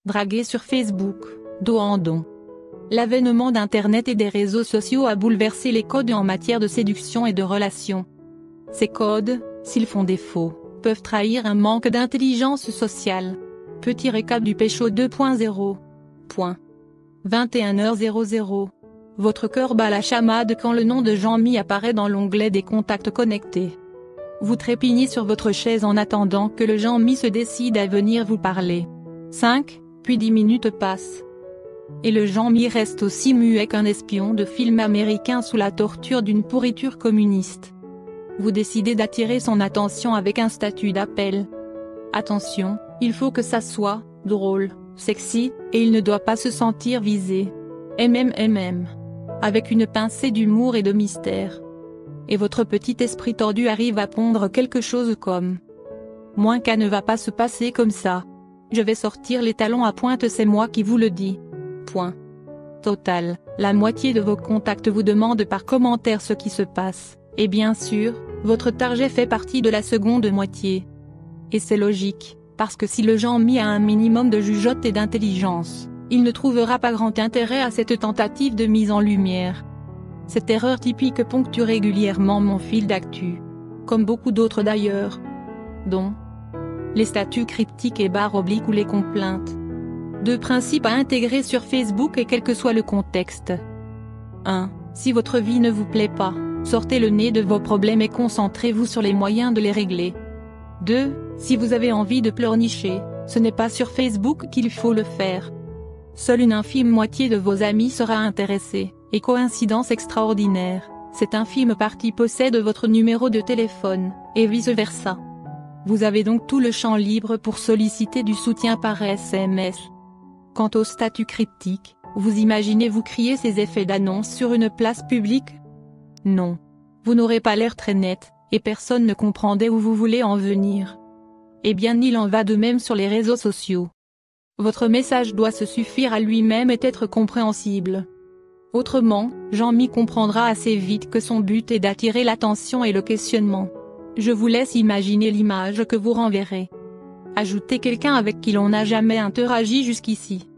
Draguer sur Facebook, dos en dos. L'avènement d'Internet et des réseaux sociaux a bouleversé les codes en matière de séduction et de relations. Ces codes, s'ils font défaut, peuvent trahir un manque d'intelligence sociale. Petit récap du pécho 2.0. 21h00. Votre cœur bat la chamade quand le nom de Jean-Mi apparaît dans l'onglet des contacts connectés. Vous trépignez sur votre chaise en attendant que le Jean-Mi se décide à venir vous parler. 5, puis 10 minutes passent. Et le Jean-Mi reste aussi muet qu'un espion de film américain sous la torture d'une pourriture communiste. Vous décidez d'attirer son attention avec un statut d'appel. Attention, il faut que ça soit drôle, sexy, et il ne doit pas se sentir visé. Avec une pincée d'humour et de mystère. Et votre petit esprit tordu arrive à pondre quelque chose comme: moins qu'à ne va pas se passer comme ça. Je vais sortir les talons à pointe, c'est moi qui vous le dis. Point. Total, la moitié de vos contacts vous demandent par commentaire ce qui se passe, et bien sûr, votre target fait partie de la seconde moitié. Et c'est logique, parce que si le Jean-Mi a un minimum de jugeote et d'intelligence, il ne trouvera pas grand intérêt à cette tentative de mise en lumière. Cette erreur typique ponctue régulièrement mon fil d'actu. Comme beaucoup d'autres d'ailleurs. Dont les statuts cryptiques et barres obliques ou les complaintes. Deux principes à intégrer sur Facebook et quel que soit le contexte. 1. Si votre vie ne vous plaît pas, sortez le nez de vos problèmes et concentrez-vous sur les moyens de les régler. 2. Si vous avez envie de pleurnicher, ce n'est pas sur Facebook qu'il faut le faire. Seule une infime moitié de vos amis sera intéressée, et coïncidence extraordinaire, cette infime partie possède votre numéro de téléphone, et vice-versa. Vous avez donc tout le champ libre pour solliciter du soutien par SMS. Quant au statut cryptique, vous imaginez vous crier ces effets d'annonce sur une place publique? Non. Vous n'aurez pas l'air très net, et personne ne comprendrait où vous voulez en venir. Eh bien il en va de même sur les réseaux sociaux. Votre message doit se suffire à lui-même et être compréhensible. Autrement, Jean-Mi comprendra assez vite que son but est d'attirer l'attention et le questionnement. Je vous laisse imaginer l'image que vous renverrez. Ajoutez quelqu'un avec qui l'on n'a jamais interagi jusqu'ici.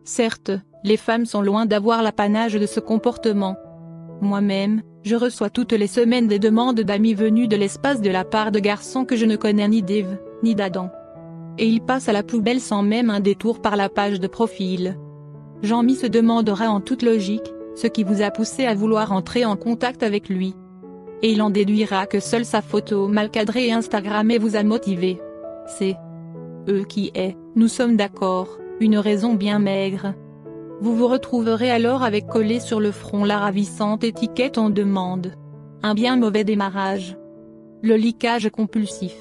Certes, les femmes sont loin d'avoir l'apanage de ce comportement. Moi-même, je reçois toutes les semaines des demandes d'amis venus de l'espace de la part de garçons que je ne connais ni d'Ève, ni d'Adam. Et ils passent à la poubelle sans même un détour par la page de profil. Jean-Mi se demandera en toute logique, ce qui vous a poussé à vouloir entrer en contact avec lui. Et il en déduira que seule sa photo mal cadrée et Instagrammée vous a motivé. C'est qui est, nous sommes d'accord, une raison bien maigre. Vous vous retrouverez alors avec collé sur le front la ravissante étiquette on demande. Un bien mauvais démarrage. Le leakage compulsif.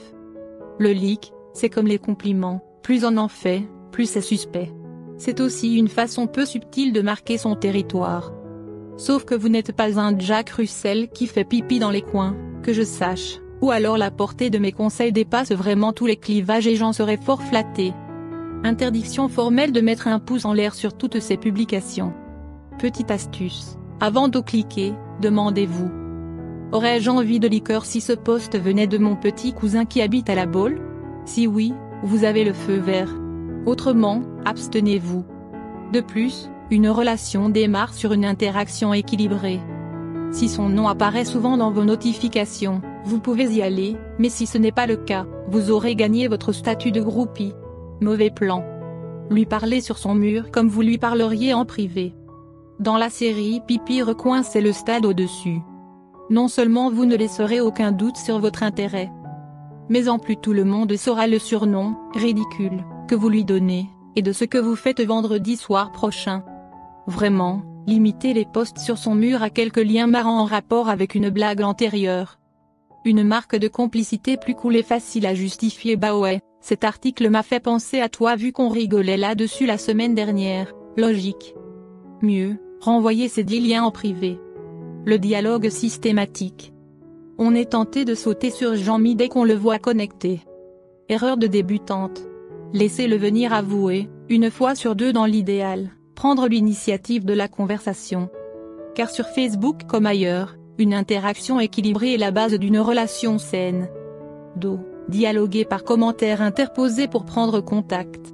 Le leak, c'est comme les compliments, plus on en fait, plus c'est suspect. C'est aussi une façon peu subtile de marquer son territoire. Sauf que vous n'êtes pas un Jack Russell qui fait pipi dans les coins, que je sache, ou alors la portée de mes conseils dépasse vraiment tous les clivages et j'en serais fort flatté. Interdiction formelle de mettre un pouce en l'air sur toutes ces publications. Petite astuce, avant de cliquer, demandez-vous: aurais-je envie de liqueur si ce post venait de mon petit cousin qui habite à la Baule? Si oui, vous avez le feu vert. Autrement, abstenez-vous. De plus, une relation démarre sur une interaction équilibrée. Si son nom apparaît souvent dans vos notifications, vous pouvez y aller, mais si ce n'est pas le cas, vous aurez gagné votre statut de groupie. Mauvais plan. Lui parler sur son mur comme vous lui parleriez en privé. Dans la série Pipi recoin, c'est le stade au-dessus. Non seulement vous ne laisserez aucun doute sur votre intérêt, mais en plus tout le monde saura le surnom, ridicule, que vous lui donnez, et de ce que vous faites vendredi soir prochain. Vraiment, limitez les posts sur son mur à quelques liens marrants en rapport avec une blague antérieure. Une marque de complicité plus cool et facile à justifier. Bah ouais, cet article m'a fait penser à toi vu qu'on rigolait là-dessus la semaine dernière, logique. Mieux, renvoyez ces 10 liens en privé. Le dialogue systématique. On est tenté de sauter sur Jean-Mi dès qu'on le voit connecté. Erreur de débutante. Laissez-le venir avouer, une fois sur deux dans l'idéal, prendre l'initiative de la conversation. Car sur Facebook comme ailleurs, une interaction équilibrée est la base d'une relation saine. Dialoguer par commentaire interposé pour prendre contact.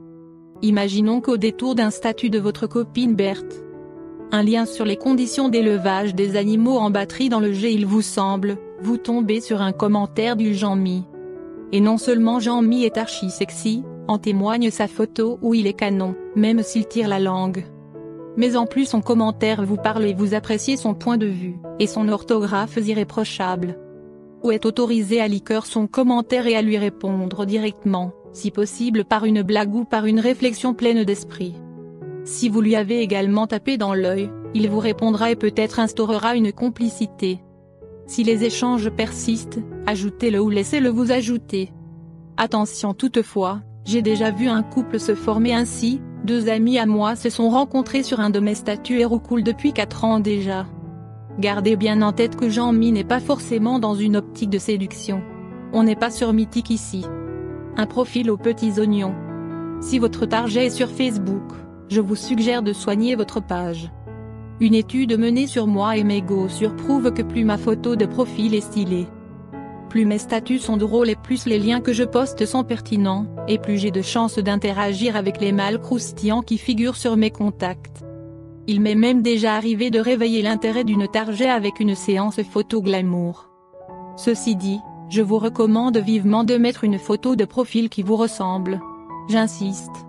Imaginons qu'au détour d'un statut de votre copine Berthe, un lien sur les conditions d'élevage des animaux en batterie dans le jet il vous semble, vous tombez sur un commentaire du Jean-Mi. Et non seulement Jean-Mi est archi sexy, en témoigne sa photo où il est canon, même s'il tire la langue. Mais en plus son commentaire vous parle et vous appréciez son point de vue, et son orthographe irréprochable. Ou est autorisé à liker son commentaire et à lui répondre directement, si possible par une blague ou par une réflexion pleine d'esprit. Si vous lui avez également tapé dans l'œil, il vous répondra et peut-être instaurera une complicité. Si les échanges persistent, ajoutez-le ou laissez-le vous ajouter. Attention toutefois, j'ai déjà vu un couple se former ainsi, 2 amis à moi se sont rencontrés sur un de mes statuts et roucoulent depuis 4 ans déjà. Gardez bien en tête que Jean-Mi n'est pas forcément dans une optique de séduction. On n'est pas sur Mythique ici. Un profil aux petits oignons. Si votre target est sur Facebook, je vous suggère de soigner votre page. Une étude menée sur moi et mes gosses prouve que plus ma photo de profil est stylée, plus mes statuts sont drôles et plus les liens que je poste sont pertinents, et plus j'ai de chances d'interagir avec les mâles croustillants qui figurent sur mes contacts. Il m'est même déjà arrivé de réveiller l'intérêt d'une target avec une séance photo glamour. Ceci dit, je vous recommande vivement de mettre une photo de profil qui vous ressemble. J'insiste.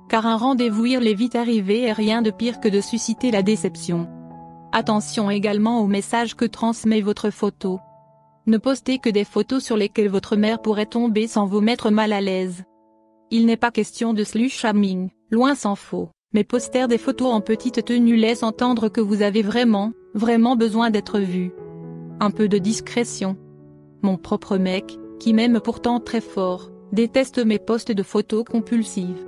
Car un rendez-vous il est vite arrivé et rien de pire que de susciter la déception. Attention également aux messages que transmet votre photo. Ne postez que des photos sur lesquelles votre mère pourrait tomber sans vous mettre mal à l'aise. Il n'est pas question de slut-shaming, loin s'en faut, mais poster des photos en petite tenue laisse entendre que vous avez vraiment besoin d'être vu. Un peu de discrétion. Mon propre mec, qui m'aime pourtant très fort, déteste mes posts de photos compulsives.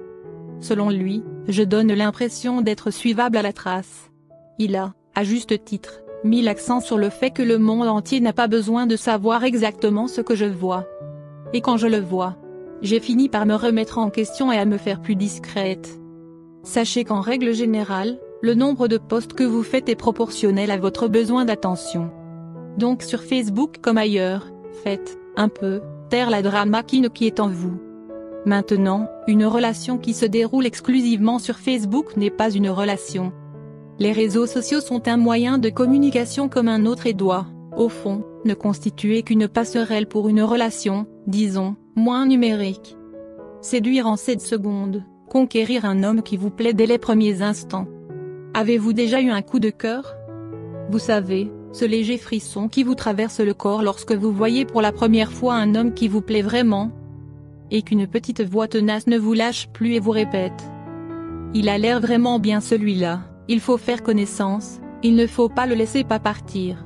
Selon lui, je donne l'impression d'être suivable à la trace. Il a, à juste titre, mis l'accent sur le fait que le monde entier n'a pas besoin de savoir exactement ce que je vois. Et quand je le vois, j'ai fini par me remettre en question et à me faire plus discrète. Sachez qu'en règle générale, le nombre de posts que vous faites est proportionnel à votre besoin d'attention. Donc sur Facebook comme ailleurs, faites, un peu, taire la drama queen qui est en vous. Maintenant, une relation qui se déroule exclusivement sur Facebook n'est pas une relation. Les réseaux sociaux sont un moyen de communication comme un autre et doit, au fond, ne constituer qu'une passerelle pour une relation, disons, moins numérique. Séduire en 7 secondes, conquérir un homme qui vous plaît dès les premiers instants. Avez-vous déjà eu un coup de cœur? Vous savez, ce léger frisson qui vous traverse le corps lorsque vous voyez pour la première fois un homme qui vous plaît vraiment, et qu'une petite voix tenace ne vous lâche plus et vous répète. Il a l'air vraiment bien celui-là, il faut faire connaissance, il ne faut pas le laisser pas partir.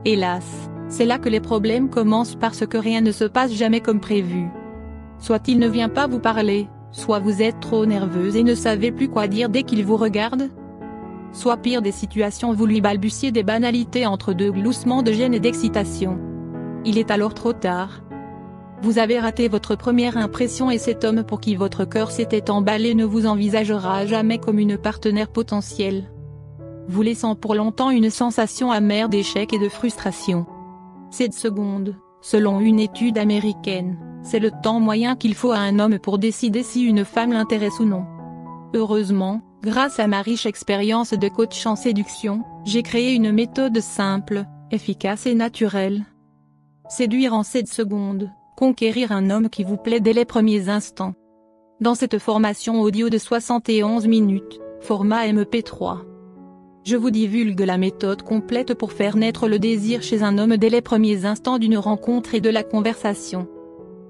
Hélas, c'est là que les problèmes commencent parce que rien ne se passe jamais comme prévu. Soit il ne vient pas vous parler, soit vous êtes trop nerveuse et ne savez plus quoi dire dès qu'il vous regarde. Soit pire des situations vous lui balbutiez des banalités entre 2 gloussements de gêne et d'excitation. Il est alors trop tard. Vous avez raté votre première impression et cet homme pour qui votre cœur s'était emballé ne vous envisagera jamais comme une partenaire potentielle, vous laissant pour longtemps une sensation amère d'échec et de frustration. 7 secondes, selon une étude américaine, c'est le temps moyen qu'il faut à un homme pour décider si une femme l'intéresse ou non. Heureusement, grâce à ma riche expérience de coach en séduction, j'ai créé une méthode simple, efficace et naturelle. Séduire en 7 secondes. Conquérir un homme qui vous plaît dès les premiers instants. Dans cette formation audio de 71 minutes, format MP3, je vous divulgue la méthode complète pour faire naître le désir chez un homme dès les premiers instants d'une rencontre et de la conversation.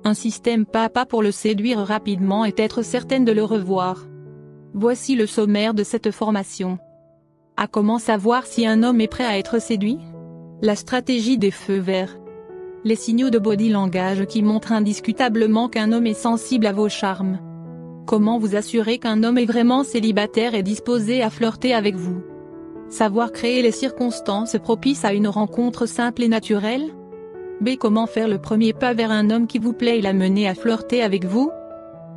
Un système pas à pas pour le séduire rapidement et être certaine de le revoir. Voici le sommaire de cette formation. À comment savoir si un homme est prêt à être séduit? La stratégie des feux verts. Les signaux de body language qui montrent indiscutablement qu'un homme est sensible à vos charmes. Comment vous assurer qu'un homme est vraiment célibataire et disposé à flirter avec vous? Savoir créer les circonstances propices à une rencontre simple et naturelle? B. Comment faire le premier pas vers un homme qui vous plaît et l'amener à flirter avec vous?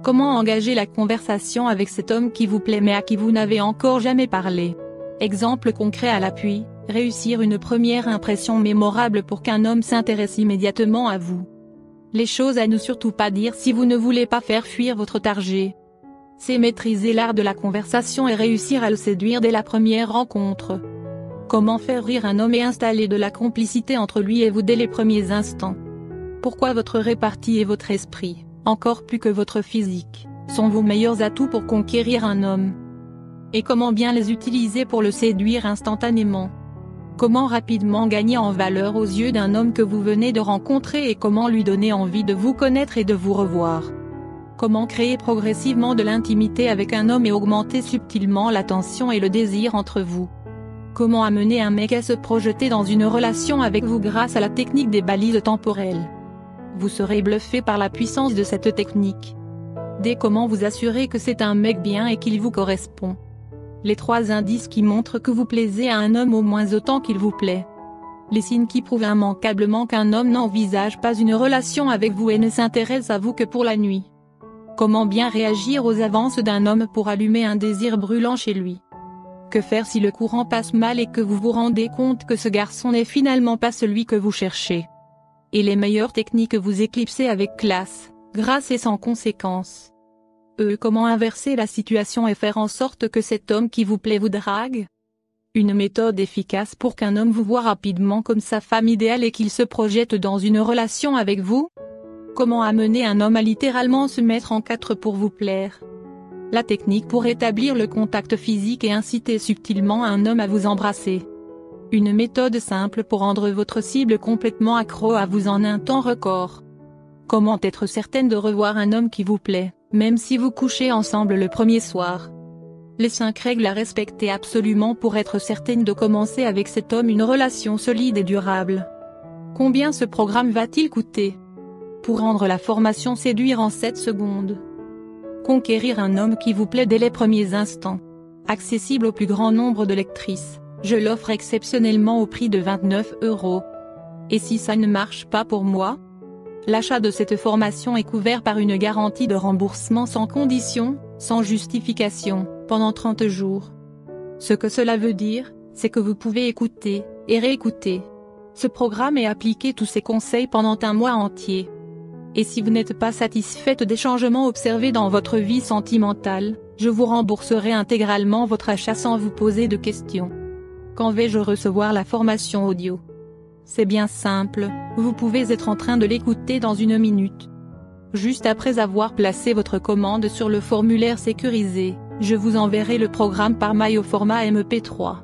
Comment engager la conversation avec cet homme qui vous plaît mais à qui vous n'avez encore jamais parlé? Exemple concret à l'appui. Réussir une première impression mémorable pour qu'un homme s'intéresse immédiatement à vous. Les choses à ne surtout pas dire si vous ne voulez pas faire fuir votre target. C'est maîtriser l'art de la conversation et réussir à le séduire dès la première rencontre. Comment faire rire un homme et installer de la complicité entre lui et vous dès les premiers instants. Pourquoi votre répartie et votre esprit, encore plus que votre physique, sont vos meilleurs atouts pour conquérir un homme. Et comment bien les utiliser pour le séduire instantanément. Comment rapidement gagner en valeur aux yeux d'un homme que vous venez de rencontrer et comment lui donner envie de vous connaître et de vous revoir. Comment créer progressivement de l'intimité avec un homme et augmenter subtilement l'attention et le désir entre vous. Comment amener un mec à se projeter dans une relation avec vous grâce à la technique des balises temporelles. Vous serez bluffé par la puissance de cette technique. Dès comment vous assurer que c'est un mec bien et qu'il vous correspond. Les 3 indices qui montrent que vous plaisez à un homme au moins autant qu'il vous plaît. Les signes qui prouvent immanquablement qu'un homme n'envisage pas une relation avec vous et ne s'intéresse à vous que pour la nuit. Comment bien réagir aux avances d'un homme pour allumer un désir brûlant chez lui. Que faire si le courant passe mal et que vous vous rendez compte que ce garçon n'est finalement pas celui que vous cherchez. Et les meilleures techniques vous éclipser avec classe, grâce et sans conséquence. Comment inverser la situation et faire en sorte que cet homme qui vous plaît vous drague? Une méthode efficace pour qu'un homme vous voit rapidement comme sa femme idéale et qu'il se projette dans une relation avec vous? Comment amener un homme à littéralement se mettre en 4 pour vous plaire? La technique pour établir le contact physique et inciter subtilement un homme à vous embrasser. Une méthode simple pour rendre votre cible complètement accro à vous en un temps record. Comment être certaine de revoir un homme qui vous plaît, même si vous couchez ensemble le premier soir? Les 5 règles à respecter absolument pour être certaine de commencer avec cet homme une relation solide et durable. Combien ce programme va-t-il coûter? Pour rendre la formation séduire en 7 secondes. Conquérir un homme qui vous plaît dès les premiers instants. Accessible au plus grand nombre de lectrices, je l'offre exceptionnellement au prix de 29 €. Et si ça ne marche pas pour moi? L'achat de cette formation est couvert par une garantie de remboursement sans condition, sans justification, pendant 30 jours. Ce que cela veut dire, c'est que vous pouvez écouter, et réécouter ce programme et appliquer tous ces conseils pendant un mois entier. Et si vous n'êtes pas satisfaite des changements observés dans votre vie sentimentale, je vous rembourserai intégralement votre achat sans vous poser de questions. Quand vais-je recevoir la formation audio? C'est bien simple, vous pouvez être en train de l'écouter dans 1 minute. Juste après avoir placé votre commande sur le formulaire sécurisé, je vous enverrai le programme par mail au format MP3.